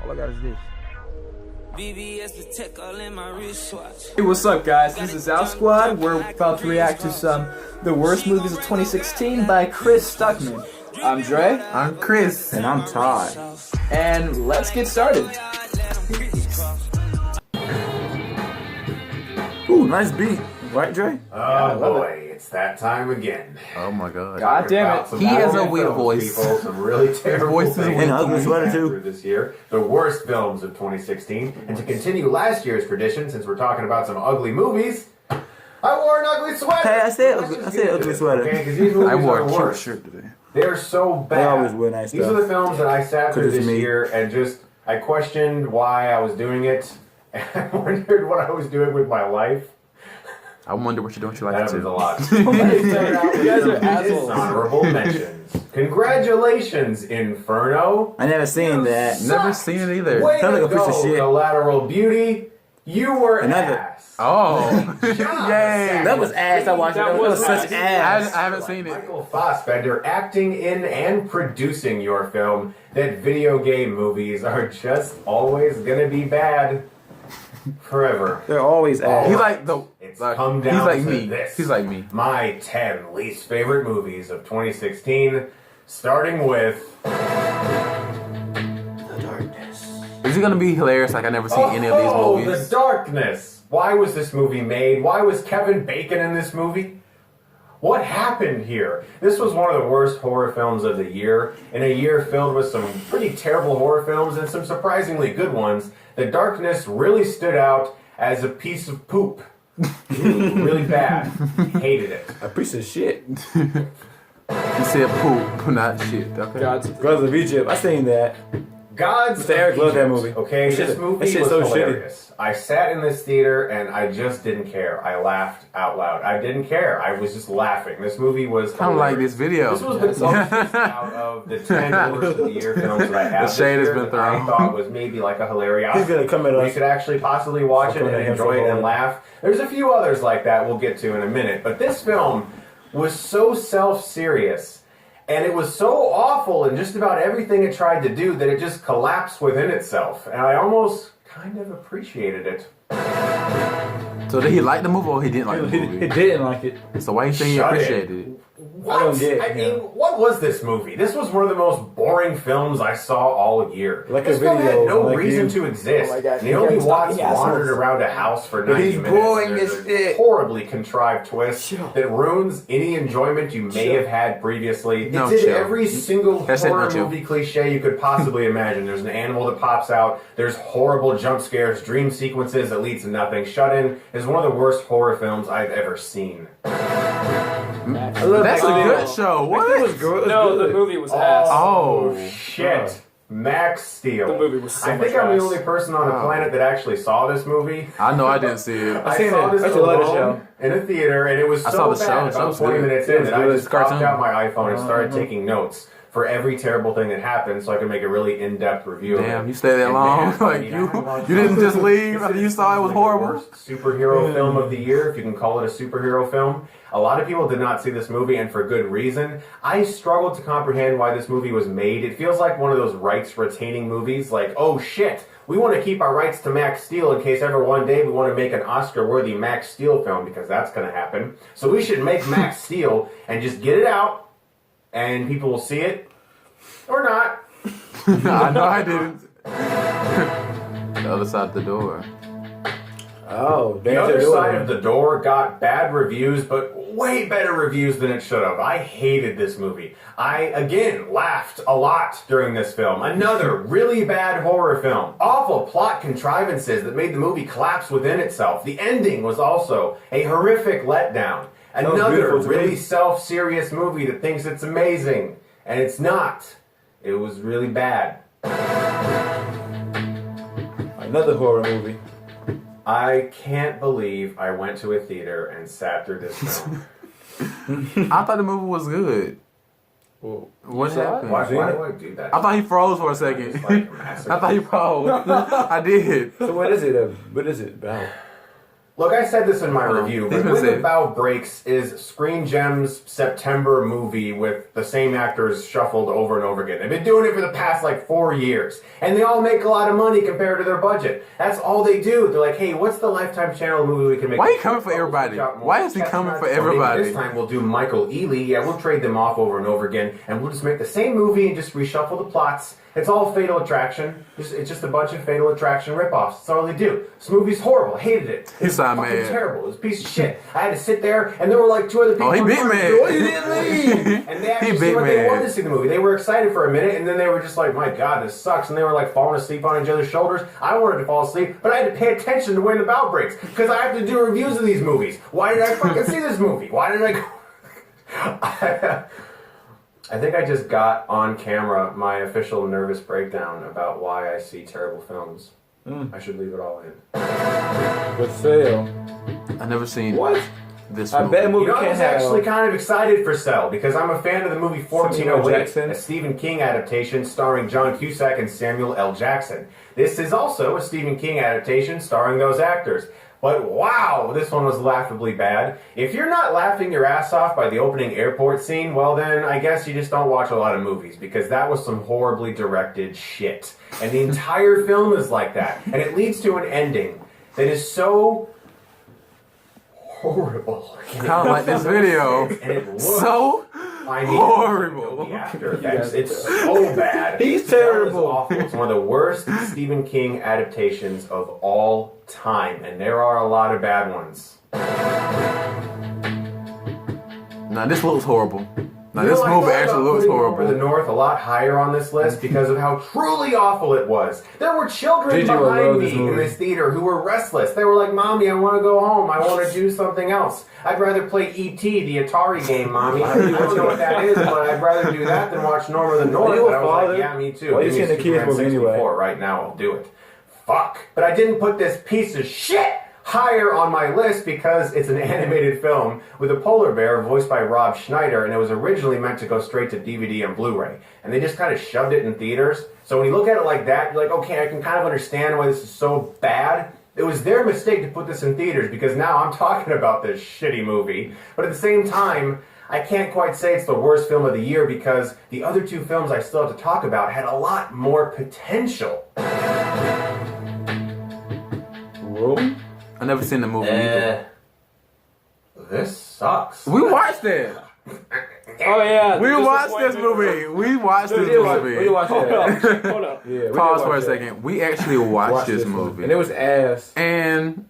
lugar this. BBS Protect all in my wristwatch. Hey, what's up, guys? This is Our Squad. We're about to react to the worst movies of 2016 by Chris Stuckman. I'm Dre. I'm Chris. And I'm Todd. And let's get started. Ooh, nice beat. Right, Dre? Oh boy, it's that time again. Oh my god. God damn it. He has a weird voice. People, some really terrible voice is things weird. And ugly sweater, too. this year. The worst films of 2016. And to continue last year's tradition, since we're talking about some ugly movies, I wore an ugly sweater. Hey, I said ugly sweater. Okay, because these movies I wore are a cute worse. shirt today. They're so bad. They always wear nice These stuff. are the films that I sat through Could've this me. year and just, I questioned why I was doing it. And I wondered what I was doing with my life. I wonder what you're doing with your That life was a too. lot. You guys are assholes. Honorable mentions. Congratulations, Inferno. I never seen that. Never seen it either. Way Sounds to like a piece of go, shit. Collateral Beauty. You were Another- ass. Oh. Good Yay. job, That was ass. I watched it. That was such ass. I haven't seen it. Michael Fassbender acting in and producing your film that video game movies are just always gonna be bad forever. They're always ass. He's like the. It's Like, come he's down like to me. this. He's like me. My 10 least favorite movies of 2016, starting with The Darkness. Is it gonna be hilarious? Like I never seen any of these movies. The Darkness. Why was this movie made? Why was Kevin Bacon in this movie? What happened here? This was one of the worst horror films of the year. In a year filled with some pretty terrible horror films and some surprisingly good ones, The Darkness really stood out as a piece of poop. Really bad. Hated it. A piece of shit. You said poop, not shit. Okay. God's Brothers of Egypt. I seen that. Gods Mr. Eric of loved that Egypt, movie. Okay, That this shit- movie that shit's was so shitty. hilarious. I sat in this theater and I just didn't care. I laughed out loud. I didn't care. I was just laughing. This movie was I don't like hilarious. this video. This was the closest out of the 10 worst of the year films that I have. The shade this has year been that I thrown. thought was maybe like a hilarious. He's gonna come at We us. could actually possibly watch it Coming and at him enjoy so it and hard. laugh. There's a few others like that we'll get to in a minute. But this film was so self-serious. And it was so awful in just about everything it tried to do that it just collapsed within itself. And I almost kind of appreciated it. So did he like the movie or he didn't like the He movie? didn't like it. So why you think he Shut it. appreciated it? What? don't get it, I mean, what was this movie? This was one of the most boring films I saw all year. Like this a film video, had no like reason you. to exist. Oh my God, Naomi you guys Watts fucking assholes. wandered around a house for 90 he's minutes. boring There's as a shit. horribly contrived twist Chill. that ruins any enjoyment you may Chill. have had previously. No, it did chill. every single That's it, horror no chill. movie cliche you could possibly imagine. There's an animal that pops out. There's horrible jump scares, dream sequences that lead to nothing. Shut In is one of the worst horror films I've ever seen. That's a good show. What? No, the movie was ass. Oh. Shit. Max Steel. The movie was so I think much I'm the ass. only person on the planet that actually saw this movie. I know I didn't see it. I seen saw it. this I actually love the alone in a theater, and it was I so saw the bad show. The about show's 20 good. minutes It in was that I good. just It's a cartoon. popped out my iPhone and started taking notes for every terrible thing that happened so I could make a really in-depth review of it. Damn, you stayed that And long? man, Like, I mean, I watched you didn't just it. leave after you saw it was Like the horrible? worst superhero film of the year, if you can call it a superhero film. A lot of people did not see this movie, and for good reason. I struggled to comprehend why this movie was made. It feels like one of those rights-retaining movies, like, oh shit, we want to keep our rights to Max Steel in case ever one day we want to make an Oscar-worthy Max Steel film, because that's going to happen. So we should make Max Steel and just get it out, and people will see it, or not. I know I didn't. The other side of the door. Oh, The other side of the door got bad reviews, but way better reviews than it should have. I hated this movie. I, again, laughed a lot during this film. Another really bad horror film. Awful plot contrivances that made the movie collapse within itself. The ending was also a horrific letdown. Another beautiful to really me. self-serious movie that thinks it's amazing. And it's not. It was really bad. Another horror movie. I can't believe I went to a theater and sat through this film. I thought the movie was good. Well, What happened? Why do I do that? I thought he froze for a second. Like a massive- I thought he froze. I did. so what is it? What is it about? Look, I said this in my review, He's but been When the saying- Bow Breaks is Screen Gems' September movie with the same actors shuffled over and over again. They've been doing it for the past, 4 years. And they all make a lot of money compared to their budget. That's all they do. They're like, hey, what's the Lifetime Channel movie we can make? Why are you coming for everybody? Why is he coming for everybody? This time we'll do Michael Ealy. Yeah, we'll trade them off over and over again. And we'll just make the same movie and just reshuffle the plots. It's all Fatal Attraction. It's just a bunch of Fatal Attraction ripoffs. That's all they do. This movie's horrible. I hated it. He sound fucking mad. terrible. It was a piece of shit. I had to sit there, and there were like 2 other people. Oh, he in big front of me. mad. Oh, you didn't leave. And they actually He seemed big like they mad. wanted to see the movie. They were excited for a minute, and then they were just like, "My God, this sucks." And they were like falling asleep on each other's shoulders. I wanted to fall asleep, but I had to pay attention to when the bow breaks because I have to do reviews of these movies. Why did I fucking see this movie? Why did I go? I think I just got on camera my official nervous breakdown about why I see terrible films. I should leave it all in. But fail. I never seen What? this I movie. bet a movie You know, I can't was have. actually kind of excited for Cell because I'm a fan of the movie Samuel 1408, Jackson. a Stephen King adaptation starring John Cusack and Samuel L. Jackson. This is also a Stephen King adaptation starring those actors. But wow, this one was laughably bad. If you're not laughing your ass off by the opening airport scene, well then I guess you just don't watch a lot of movies because that was some horribly directed shit. And the entire film is like that. And it leads to an ending that is so horrible. Kind of like this video. And it looks So I mean, horrible. The After Effects. It's so bad. He's It's terrible. terrible. Awful. It's one of the worst Stephen King adaptations of all time, and there are a lot of bad ones. Nah, this looks horrible. Nah, You this know, I movie thought actually about looks putting Over the horrible. North a lot higher on this list because of how truly awful it was. There were children Gigi would behind love me this in movie. this theater who were restless. They were like, "Mommy, I want to go home. I want to do something else. I'd rather play E.T., the Atari game, Mommy. I don't know what that is, but I'd rather do that than watch Norm of the North." you And a I was father? like, "Yeah, me too. Why you Give me seeing the kids Superman movie anyway? 64 right now. I'll do it." Fuck. But I didn't put this piece of shit higher on my list because it's an animated film with a polar bear voiced by Rob Schneider, and it was originally meant to go straight to DVD and Blu-ray. And they just kind of shoved it in theaters. So when you look at it like that, you're like, okay, I can kind of understand why this is so bad. It was their mistake to put this in theaters because now I'm talking about this shitty movie. But at the same time, I can't quite say it's the worst film of the year because the other 2 films I still have to talk about had a lot more potential. Room? I never seen the movie either. This sucks. We watched it. Oh yeah. We watched this movie. We watched this We movie. watched Hold up. that. Hold up. Yeah, we did Pause for watch a that. second. We actually watched Watched this movie. and it was ass. And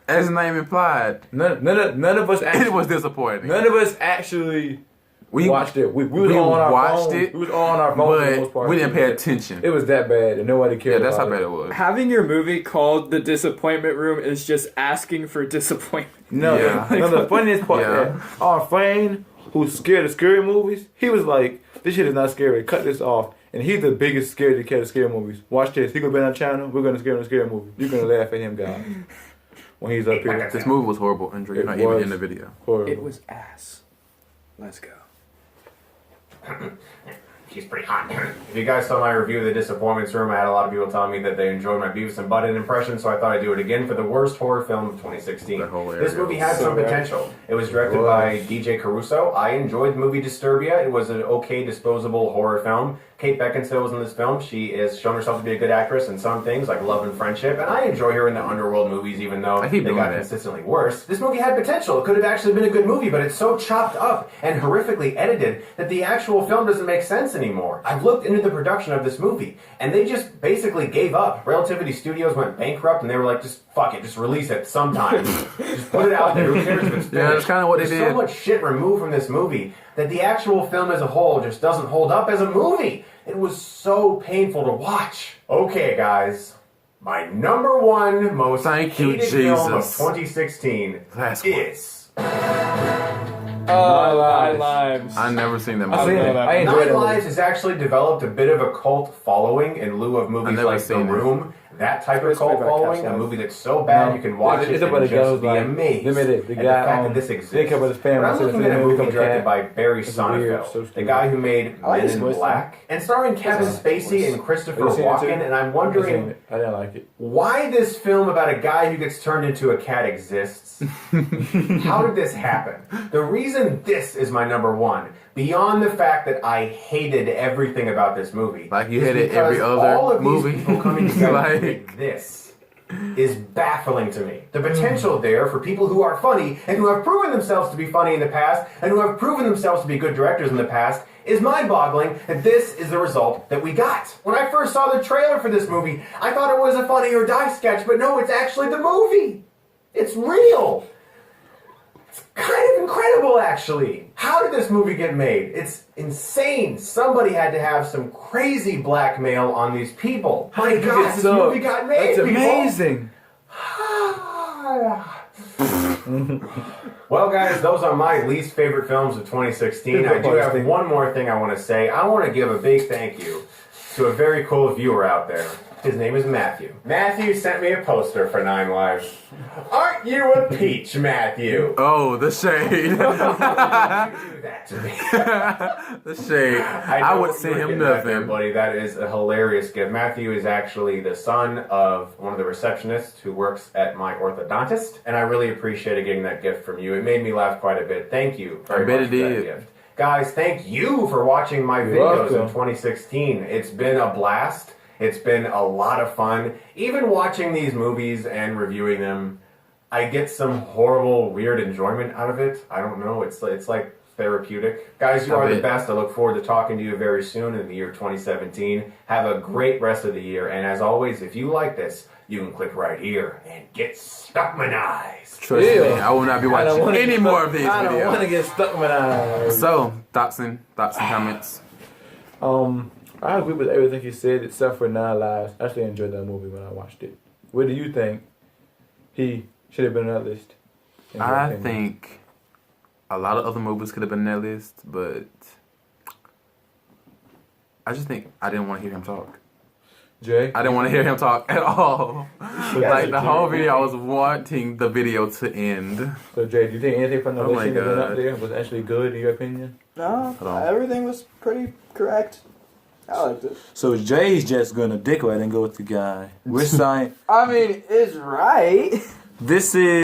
as the name implied, None of us it actually. was disappointing. None of us actually We watched it. We was we on our watched phone. it, We was on our phone for the most but part. we didn't pay attention. It was that bad, and nobody Yeah, cared. that's how about bad it was. Having your movie called The Disappointment Room is just asking for disappointment. No, Yeah. no, the funniest part Yeah. that our friend who's scared of scary movies, he was like, "This shit is not scary. Cut this off." And he's the biggest scaredy cat of scary movies. Watch this. He gonna be on our channel. We're gonna scare him in a scary movie. You're gonna laugh at him, guys, when he's up here. This movie was horrible, Andrew. You're It not even was. in the video. Horrible. It was ass. Let's go. She's pretty hot. If you guys saw my review of The Disappointments Room, I had a lot of people telling me that they enjoyed my Beavis and Butthead impression, so I thought I'd do it again for the worst horror film of 2016. The whole This area movie was had so some bad. potential. It was directed by DJ Caruso. I enjoyed the movie Disturbia. It was an okay, disposable horror film. Kate Beckinsale was in this film. She has shown herself to be a good actress in some things, like Love and Friendship, and I enjoy her in the Underworld movies, even though I keep they doing got that. consistently worse. This movie had potential. It could have actually been a good movie, but it's so chopped up and horrifically edited that the actual film doesn't make sense anymore. I've looked into the production of this movie, and they just basically gave up. Relativity Studios went bankrupt, and they were like, just fuck it, just release it sometime. Just put it out there. Who cares if it's finished? Yeah, that's kinda what they There's did. so much shit removed from this movie that the actual film as a whole just doesn't hold up as a movie. It was so painful to watch. Okay, guys. My number 1 most Thank you, hated film of Jesus. 2016 Last one. is Nine Lives. I never seen that I seen movie. it. I enjoyed Nine it. Lives has actually developed a bit of a cult following in lieu of movies never like The seen it. Room. that type of It's cult played by following, a Castle. movie that's so bad you can watch It's it about and a guy just who's be like, amazed they made it. at The the guy, fact that this exists. they care about his family, But I'm so looking they at a become movie a directed cat. by Barry It's weird, Sonnenfeld, so the stupid. guy who made I like Men his in voice, Black, and starring Kevin Spacey and Christopher Have you seen it too? Walken, and I'm I wondering didn't like it. why this film about a guy who gets turned into a cat exists. How did this happen? The reason this is my number one, beyond the fact that I hated everything about this movie, Like you is hated every because other all of movie. these people coming together Like- to make this is baffling to me. The potential there for people who are funny and who have proven themselves to be funny in the past and who have proven themselves to be good directors in the past is mind-boggling that this is the result that we got. When I first saw the trailer for this movie, I thought it was a Funny or Die sketch, but no, it's actually the movie. It's real. It's kind of incredible, actually. How did this movie get made? It's insane. Somebody had to have some crazy blackmail on these people. My God, this movie got made, That's people. amazing. Well, guys, those are my least favorite films of 2016. I do have one more thing I want to say. I want to give a big thank you to a very cool viewer out there. His name is Matthew. Matthew sent me a poster for 9 Lives. Aren't you a peach, Matthew? Oh, the shade. Do that to me. The shade. I know would what send you were him getting at there, nothing. buddy. That is a hilarious gift. Matthew is actually the son of one of the receptionists who works at my orthodontist, and I really appreciated getting that gift from you. It made me laugh quite a bit. Thank you very I bet much it for that did. gift. Guys, thank you for watching my You're videos in welcome. 2016. It's been a blast. It's been a lot of fun. Even watching these movies and reviewing them, I get some horrible, weird enjoyment out of it. I don't know. It's like therapeutic. Guys, you I are the bet. best. I look forward to talking to you very soon in the year 2017. Have a great rest of the year. And as always, if you like this, you can click right here and get Stuckmanized. Trust me, Ew. I will not be I don't watching wanna any get more stuck- of these I don't want to videos. get stuck with my So, thoughts and comments. I agree with everything he said except for 9 Lives. I actually enjoyed that movie when I watched it. What do you think he should have been on that list? in your I opinion? think a lot of other movies could have been on that list, but I just think I didn't want to hear him talk. Jay? I didn't want to hear him talk at all. Like the are whole Jay. video, I was wanting the video to end. So Jay, do you think anything from the Oh list my that went up God. there was actually good in your opinion? No, Hold on. everything was pretty correct. I liked it. So Jay's just gonna dick right and go with the guy. We're saying I mean, it's right. this is